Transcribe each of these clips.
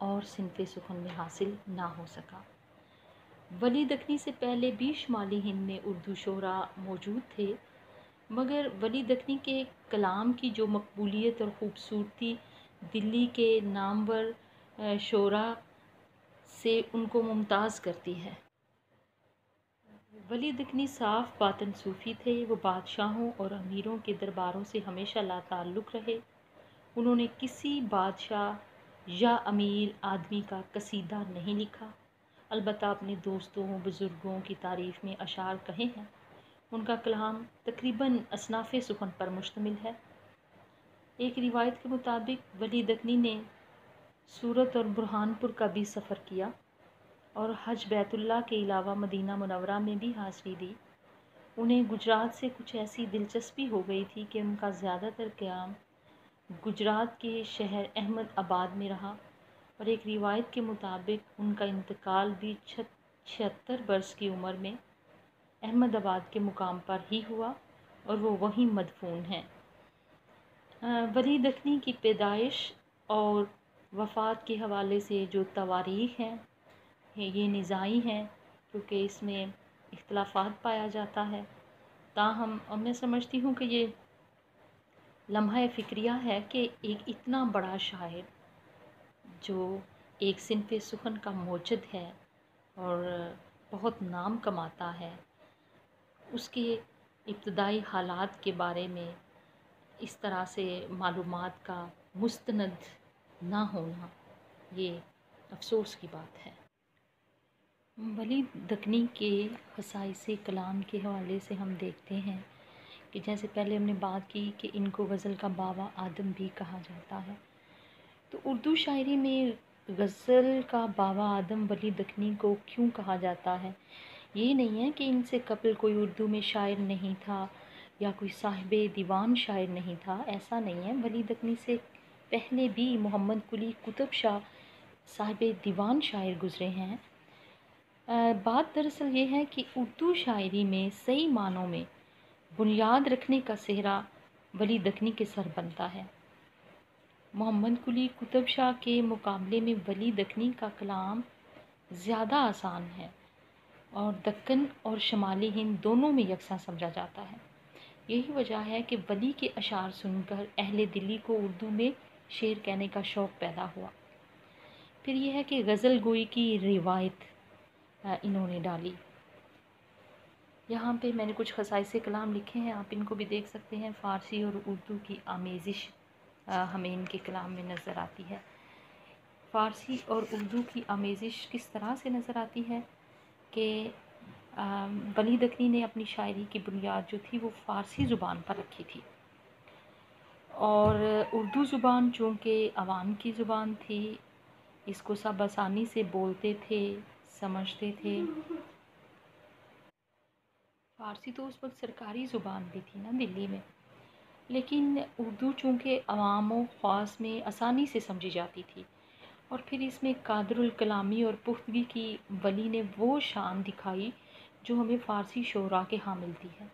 اور صنف سخن میں حاصل نہ ہو سکا۔ ولی دکنی سے پہلے بھی شمالی ہند میں اردو شعراء موجود تھے، مگر ولی دکنی کے کلام کی جو مقبولیت اور خوبصورتی دلی کے نامور شعراء سے ان کو ممتاز کرتی ہے۔ ولی دکنی صاف باطن صوفی تھے، وہ بادشاہوں اور امیروں کے درباروں سے ہمیشہ لا تعلق رہے۔ انہوں نے کسی بادشاہ یا امیر آدمی کا قصیدہ نہیں لکھا، البتہ اپنے دوستوں بزرگوں کی تعریف میں اشعار کہے ہیں۔ ان کا کلام تقریباً اصناف سخن پر مشتمل ہے۔ ایک روایت کے مطابق ولی دکنی نے سورت اور برہان پور کا بھی سفر کیا اور حج بیت اللہ کے علاوہ مدینہ منورہ میں بھی حاضری دی۔ انہیں گجرات سے کچھ ایسی دلچسپی ہو گئی تھی کہ ان کا زیادہ تر قیام گجرات کے شہر احمد آباد میں رہا، اور ایک روایت کے مطابق ان کا انتقال بھی 76 برس کی عمر میں احمد آباد کے مقام پر ہی ہوا اور وہ وہیں مدفون ہیں۔ ولی دکنی کی پیدائش اور وفات کے حوالے سے جو تواریخ ہیں یہ نزاعی ہیں، کیونکہ اس میں اختلافات پایا جاتا ہے۔ تاہم میں سمجھتی ہوں کہ یہ لمحہ فکریہ ہے کہ ایک اتنا بڑا شاعر جو ایک صنف سخن کا موجد ہے اور بہت نام کماتا ہے، اس کے ابتدائی حالات کے بارے میں اس طرح سے معلومات کا مستند نہ ہونا یہ افسوس کی بات ہے۔ ولی دکنی کے خصائص کلام کے حوالے سے ہم دیکھتے ہیں کہ جیسے پہلے ہم نے بات کی کہ ان کو غزل کا بابا آدم بھی کہا جاتا ہے، تو اردو شاعری میں غزل کا بابا آدم ولی دکنی کو کیوں کہا جاتا ہے؟ یہ نہیں ہے کہ ان سے قبل کوئی اردو میں شاعر نہیں تھا یا کوئی صاحب دیوان شاعر نہیں تھا، ایسا نہیں ہے۔ ولی دکنی سے پہلے بھی محمد قلی قطب شاہ صاحب دیوان شاعر گزرے ہیں۔ بات دراصل یہ ہے کہ اردو شاعری میں صحیح معنوں میں بنیاد رکھنے کا سہرا ولی دکنی کے سر بنتا ہے۔ محمد قلی قطب شاہ کے مقابلے میں ولی دکنی کا کلام زیادہ آسان ہے اور دکن اور شمالی ہند دونوں میں یکساں سمجھا جاتا ہے۔ یہی وجہ ہے کہ ولی کے اشعار سن کر اہل دلی کو اردو میں شعر کہنے کا شوق پیدا ہوا۔ پھر یہ ہے کہ غزل گوئی کی روایت انہوں نے ڈالی۔ یہاں پہ میں نے کچھ خصائص کلام لکھے ہیں، آپ ان کو بھی دیکھ سکتے ہیں۔ فارسی اور اردو کی آمیزش ہمیں ان کے کلام میں نظر آتی ہے۔ فارسی اور اردو کی آمیزش کس طرح سے نظر آتی ہے کہ ولی دکنی نے اپنی شاعری کی بنیاد جو تھی وہ فارسی زبان پر رکھی تھی، اور اردو زبان چونکہ عوام کی زبان تھی، اس کو سب آسانی سے بولتے تھے، سمجھتے تھے۔ فارسی تو اس وقت سرکاری زبان بھی تھی نا دلی میں، لیکن اردو چونکہ عوام و خاص میں آسانی سے سمجھی جاتی تھی، اور پھر اس میں قادر الکلامی اور پختگی کی ولی نے وہ شان دکھائی جو ہمیں فارسی شعراء کے ہاں ملتی ہے۔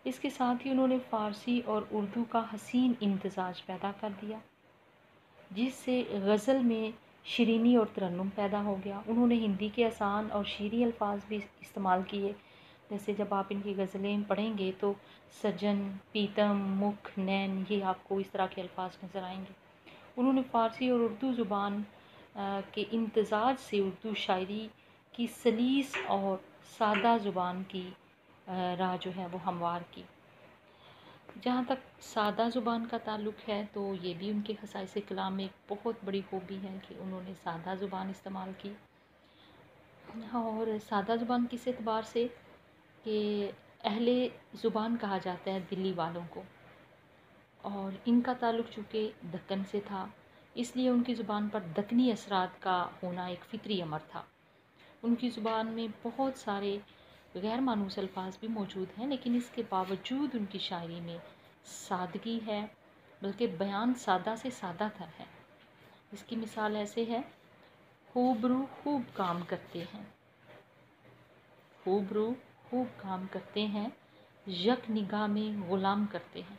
اس کے ساتھ ہی انہوں نے فارسی اور اردو کا حسین امتزاج پیدا کر دیا، جس سے غزل میں شیرینی اور ترنم پیدا ہو گیا۔ انہوں نے ہندی کے آسان اور شیریں الفاظ بھی استعمال کیے، جیسے جب آپ ان کی غزلیں پڑھیں گے تو سجن، پیتم، مکھ، نین، یہ آپ کو اس طرح کے الفاظ نظر آئیں گے۔ انہوں نے فارسی اور اردو زبان کے امتزاج سے اردو شاعری کی سلیس اور سادہ زبان کی راہ جو ہے وہ ہموار کی۔ جہاں تک سادہ زبان کا تعلق ہے تو یہ بھی ان کے خصائص کلام میں ایک بہت بڑی خوبی ہے کہ انہوں نے سادہ زبان استعمال کی، اور سادہ زبان کس اعتبار سے کہ اہل زبان کہا جاتا ہے دلی والوں کو، اور ان کا تعلق چونکہ دکن سے تھا اس لیے ان کی زبان پر دکنی اثرات کا ہونا ایک فطری امر تھا۔ ان کی زبان میں بہت سارے غیر مانوس الفاظ بھی موجود ہیں، لیکن اس کے باوجود ان کی شاعری میں سادگی ہے، بلکہ بیان سادہ سے سادہ تر ہے۔ اس کی مثال ایسے ہے: خوب رو خوب کام کرتے ہیں، خوب رو خوب کام کرتے ہیں، یک نگاہ میں غلام کرتے ہیں۔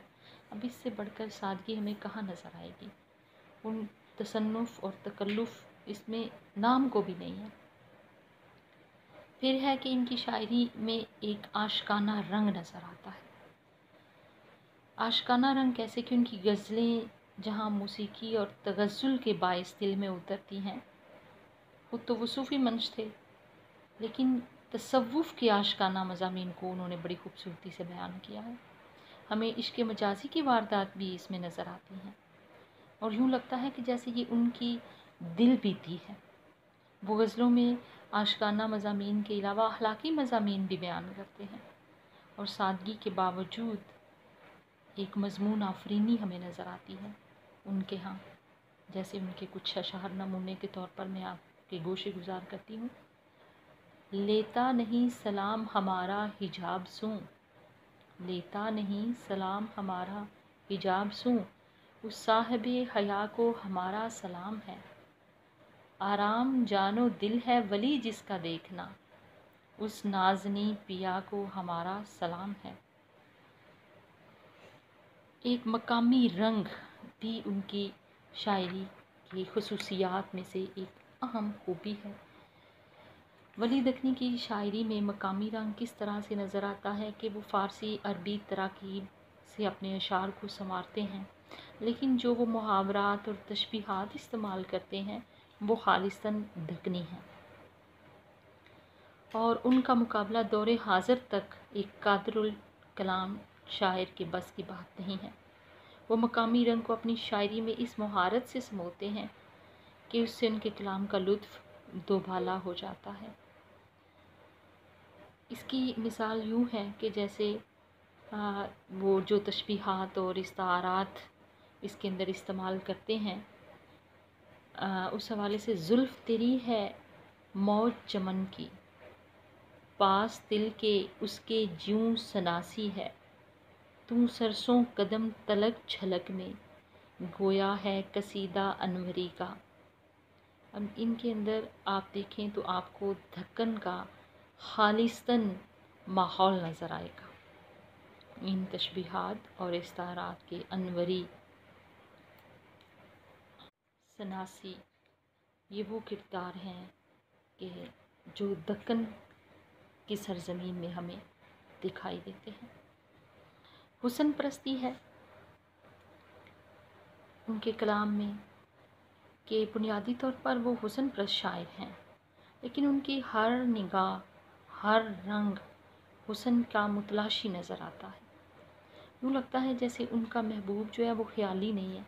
اب اس سے بڑھ کر سادگی ہمیں کہاں نظر آئے گی؟ ان تصنف اور تکلف اس میں نام کو بھی نہیں ہے۔ پھر ہے کہ ان کی شاعری میں ایک عاشقانہ رنگ نظر آتا ہے۔ عاشقانہ رنگ کیسے کہ ان کی غزلیں جہاں موسیقی اور تغزل کے باعث دل میں اترتی ہیں۔ خود تو وہ صوفی منش تھے، لیکن تصوف کے عاشقانہ مضامین کو انہوں نے بڑی خوبصورتی سے بیان کیا ہے۔ ہمیں عشق مجازی کی واردات بھی اس میں نظر آتی ہیں، اور یوں لگتا ہے کہ جیسے یہ ان کی دل بیتی ہے۔ وہ غزلوں میں عاشقانہ مضامین کے علاوہ اخلاقی مضامین بھی بیان کرتے ہیں، اور سادگی کے باوجود ایک مضمون آفرینی ہمیں نظر آتی ہے ان کے ہاں۔ جیسے ان کے کچھ اشعار نمونے کے طور پر میں آپ کے گوشے گزار کرتی ہوں۔ لیتا نہیں سلام ہمارا حجاب سوں، لیتا نہیں سلام ہمارا حجاب سوں، اس صاحب حیا کو ہمارا سلام ہے۔ آرام جان و دل ہے ولی جس کا دیکھنا، اس نازنی پیا کو ہمارا سلام ہے۔ ایک مقامی رنگ بھی ان کی شاعری کی خصوصیات میں سے ایک اہم خوبی ہے۔ ولی دکنی کی شاعری میں مقامی رنگ کس طرح سے نظر آتا ہے کہ وہ فارسی عربی تراکیب سے اپنے اشعار کو سنوارتے ہیں، لیکن جو وہ محاورات اور تشبیہات استعمال کرتے ہیں وہ خالصتاً دکنی ہیں، اور ان کا مقابلہ دور حاضر تک ایک قادر الکلام شاعر کے بس کی بات نہیں ہے۔ وہ مقامی رنگ کو اپنی شاعری میں اس مہارت سے سموتے ہیں کہ اس سے ان کے کلام کا لطف دوبالا ہو جاتا ہے۔ اس کی مثال یوں ہے کہ جیسے وہ جو تشبیہات اور استعارات اس کے اندر استعمال کرتے ہیں، اس حوالے سے زلف تیری ہے موج چمن کی، پاس دل کے اس کے جیوں سناسی ہے، تو سرسوں قدم تلک جھلک میں، گویا ہے قصیدہ انوری کا۔ اب ان کے اندر آپ دیکھیں تو آپ کو دھکن کا خالصتاً ماحول نظر آئے گا۔ ان تشبیہات اور استعارات کے انوری، سناسی، یہ وہ کردار ہیں کہ جو دکن کی سرزمین میں ہمیں دکھائی دیتے ہیں۔ حسن پرستی ہے ان کے کلام میں کہ بنیادی طور پر وہ حسن پرست شاعر ہیں، لیکن ان کی ہر نگاہ، ہر رنگ حسن کا متلاشی نظر آتا ہے۔ یوں لگتا ہے جیسے ان کا محبوب جو ہے وہ خیالی نہیں ہے،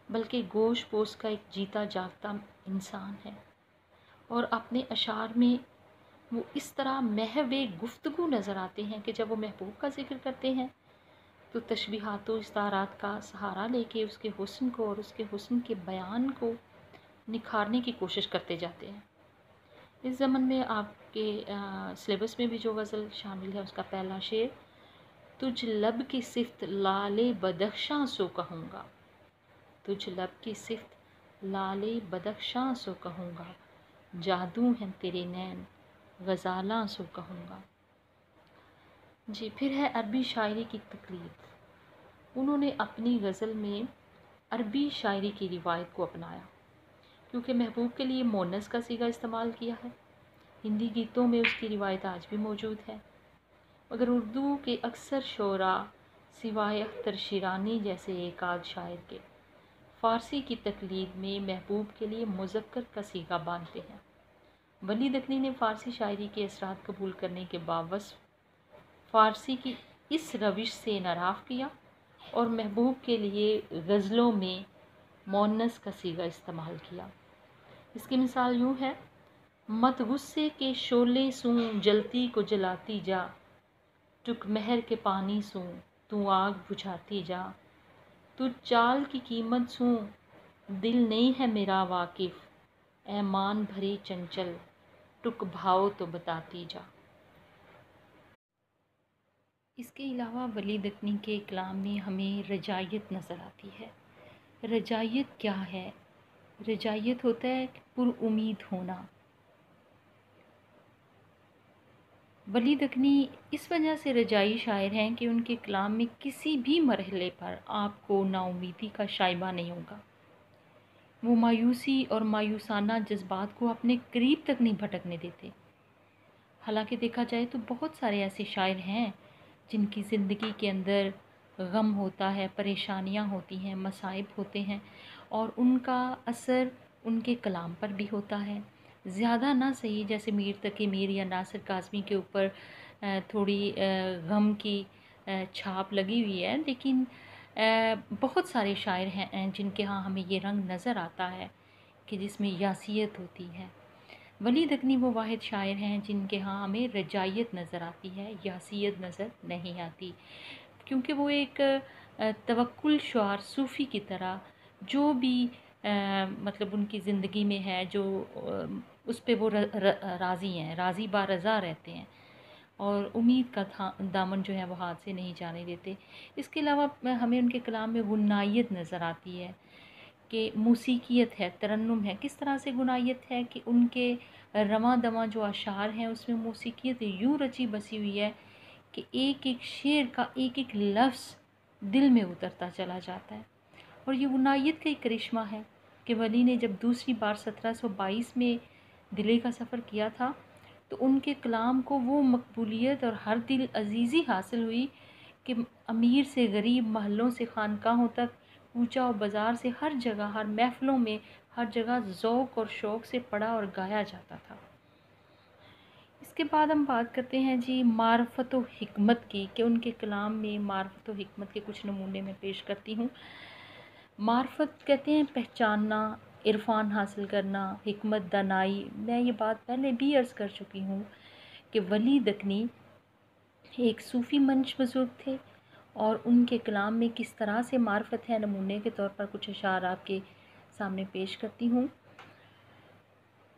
بلکہ گوشت پوست کا ایک جیتا جاگتا انسان ہے، اور اپنے اشعار میں وہ اس طرح محو گفتگو نظر آتے ہیں کہ جب وہ محبوب کا ذکر کرتے ہیں تو تشبیہات و استعارات کا سہارا لے کے اس کے حسن کو اور اس کے حسن کے بیان کو نکھارنے کی کوشش کرتے جاتے ہیں۔ اس زمن میں آپ کے سلیبس میں بھی جو غزل شامل ہے اس کا پہلا شعر، تجھ لب کی صفت لال بدخشاں سو کہوں گا، تجھ لب کی صفت لال بدخشاں سو کہوں گا، جادو ہیں تیرے نین غزالاں سو کہوں گا۔ جی، پھر ہے عربی شاعری کی تقلید۔ انہوں نے اپنی غزل میں عربی شاعری کی روایت کو اپنایا، کیونکہ محبوب کے لیے مونس کا صیغہ استعمال کیا ہے۔ ہندی گیتوں میں اس کی روایت آج بھی موجود ہے، مگر اردو کے اکثر شعراء سوائے اختر شیرانی جیسے ایک آدھ شاعر کے فارسی کی تقلید میں محبوب کے لیے مذکر کا صیغہ باندھتے ہیں۔ ولی دکنی نے فارسی شاعری کے اثرات قبول کرنے کے باوجود فارسی کی اس روش سے انحراف کیا اور محبوب کے لیے غزلوں میں مونس کا صیغہ استعمال کیا۔ اس کی مثال یوں ہے، مت غصے کے شعلے سوں جلتی کو جلاتی جا، ٹک مہر کے پانی سوں تو آگ بجھاتی جا، تجھ چال کی قیمت سوں دل نہیں ہے میرا واقف، اے مان بھری چنچل ٹک بھاؤ تو بتاتی جا۔ اس کے علاوہ ولی دکنی کے کلام میں ہمیں رجائیت نظر آتی ہے۔ رجائیت کیا ہے؟ رجائیت ہوتا ہے پر امید ہونا۔ ولی دکنی اس وجہ سے رجائی شاعر ہیں کہ ان کے کلام میں کسی بھی مرحلے پر آپ کو نا امیدی کا شائبہ نہیں ہوگا۔ وہ مایوسی اور مایوسانہ جذبات کو اپنے قریب تک نہیں بھٹکنے دیتے۔ حالانکہ دیکھا جائے تو بہت سارے ایسے شاعر ہیں جن کی زندگی کے اندر غم ہوتا ہے، پریشانیاں ہوتی ہیں، مصائب ہوتے ہیں، اور ان کا اثر ان کے کلام پر بھی ہوتا ہے۔ زیادہ نہ صحیح، جیسے میر تقی میر یا ناصر کاظمی کے اوپر تھوڑی غم کی چھاپ لگی ہوئی ہے، لیکن بہت سارے شاعر ہیں جن کے ہاں ہمیں یہ رنگ نظر آتا ہے کہ جس میں یاسیت ہوتی ہے۔ ولی دکنی وہ واحد شاعر ہیں جن کے ہاں ہمیں رجائیت نظر آتی ہے، یاسیت نظر نہیں آتی، کیونکہ وہ ایک توکل شعار صوفی کی طرح جو بھی مطلب ان کی زندگی میں ہے، جو اس پہ وہ راضی ہیں، راضی با رضا رہتے ہیں، اور امید کا دامن جو ہے وہ ہاتھ سے نہیں جانے دیتے۔ اس کے علاوہ ہمیں ان کے کلام میں غنائیت نظر آتی ہے کہ موسیقیت ہے، ترنم ہے۔ کس طرح سے غنائیت ہے کہ ان کے رواں دواں جو اشعار ہیں اس میں موسیقیت یوں رچی بسی ہوئی ہے کہ ایک ایک شعر کا ایک ایک لفظ دل میں اترتا چلا جاتا ہے۔ اور یہ غنائیت کا ایک کرشمہ ہے کہ ولی نے جب دوسری بار 1722 میں دلی کا سفر کیا تھا تو ان کے کلام کو وہ مقبولیت اور ہر دل عزیزی حاصل ہوئی کہ امیر سے غریب، محلوں سے خانقاہوں تک، کوچہ و بازار سے ہر جگہ، ہر محفلوں میں، ہر جگہ ذوق اور شوق سے پڑھا اور گایا جاتا تھا۔ اس کے بعد ہم بات کرتے ہیں جی معرفت و حکمت کی، کہ ان کے کلام میں معرفت و حکمت کے کچھ نمونے میں پیش کرتی ہوں۔ معرفت کہتے ہیں پہچاننا، عرفان حاصل کرنا، حکمت دانائی۔ میں یہ بات پہلے بھی عرض کر چکی ہوں کہ ولی دکنی ایک صوفی منش بزرگ تھے، اور ان کے کلام میں کس طرح سے معرفت ہے، نمونے کے طور پر کچھ اشعار آپ کے سامنے پیش کرتی ہوں۔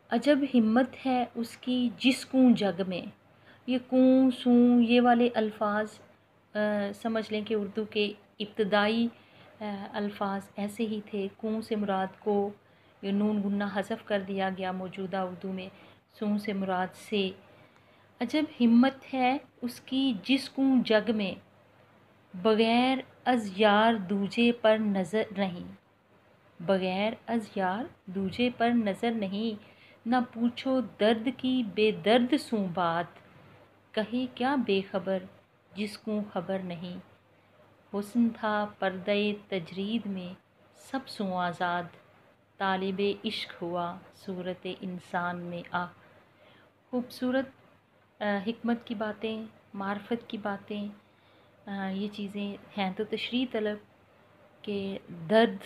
عجب ہمت ہے اس کی جس کوں جگ میں، یہ کوں سوں یہ والے الفاظ سمجھ لیں کہ اردو کے ابتدائی الفاظ ایسے ہی تھے۔ کوں سے مراد کو، یہ نون گنہ حذف کر دیا گیا موجودہ اردو میں، سوں سے مراد سے۔ عجب ہمت ہے اس کی جس کوں جگ میں، بغیر از یار دوجے پر نظر نہیں، بغیر از یار دوجے پر نظر نہیں۔ نہ پوچھو درد کی بے درد سوں بات، کہے کیا بے خبر جس کوں خبر نہیں۔ حسن تھا پردہ تجرید میں سب سوں آزاد، طالب عشق ہوا صورت انسان میں آ۔ خوبصورت حکمت کی باتیں، معرفت کی باتیں، یہ چیزیں ہیں تو تشریح طلب کہ درد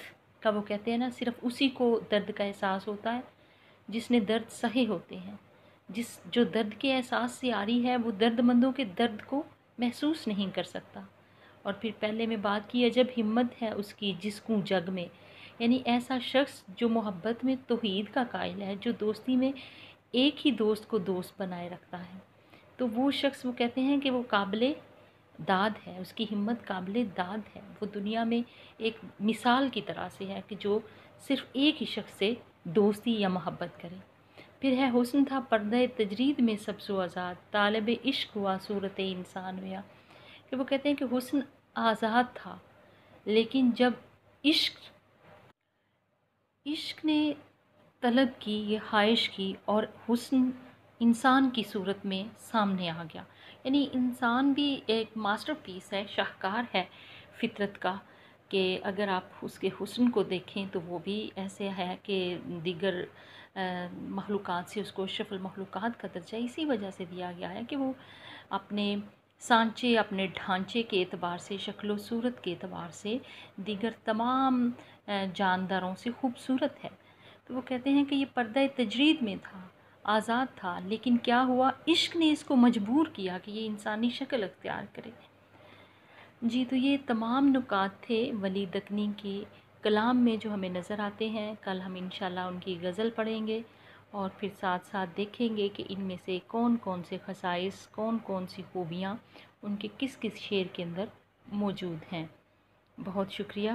کا وہ کہتے ہیں نا، صرف اسی کو درد کا احساس ہوتا ہے جس نے درد سہے ہوتے ہیں۔ جو درد کے احساس سے عاری ہے وہ درد مندوں کے درد کو محسوس نہیں کر سکتا۔ اور پھر پہلے میں بات کی عجب ہمت ہے اس کی جس کوں جگ میں، یعنی ایسا شخص جو محبت میں توحید کا قائل ہے، جو دوستی میں ایک ہی دوست کو دوست بنائے رکھتا ہے، تو وہ شخص وہ کہتے ہیں کہ وہ قابل داد ہے، اس کی ہمت قابل داد ہے۔ وہ دنیا میں ایک مثال کی طرح سے ہے کہ جو صرف ایک ہی شخص سے دوستی یا محبت کرے۔ پھر ہے حسن تھا پردہ تجرید میں سب سو آزاد، طالب عشق ہوا صورت انسان میں آ۔ کہ وہ کہتے ہیں کہ حسن آزاد تھا، لیکن جب عشق نے طلب کی، یہ خواہش کی، اور حسن انسان کی صورت میں سامنے آ گیا۔ یعنی انسان بھی ایک ماسٹر پیس ہے، شاہکار ہے فطرت کا، کہ اگر آپ اس کے حسن کو دیکھیں تو وہ بھی ایسے ہے کہ دیگر مخلوقات سے اس کو اشرف المخلوقات کا درجہ اسی وجہ سے دیا گیا ہے کہ وہ اپنے سانچے، اپنے ڈھانچے کے اعتبار سے، شکل و صورت کے اعتبار سے دیگر تمام جانداروں سے خوبصورت ہے۔ تو وہ کہتے ہیں کہ یہ پردہ تجرید میں تھا، آزاد تھا، لیکن کیا ہوا، عشق نے اس کو مجبور کیا کہ یہ انسانی شکل اختیار کرے۔ جی تو یہ تمام نکات تھے ولی دکنی کے کلام میں جو ہمیں نظر آتے ہیں۔ کل ہم انشاءاللہ ان کی غزل پڑھیں گے، اور پھر ساتھ ساتھ دیکھیں گے کہ ان میں سے کون کون سے خصائص، کون کون سی خوبیاں ان کے کس کس شعر کے اندر موجود ہیں۔ بہت شکریہ۔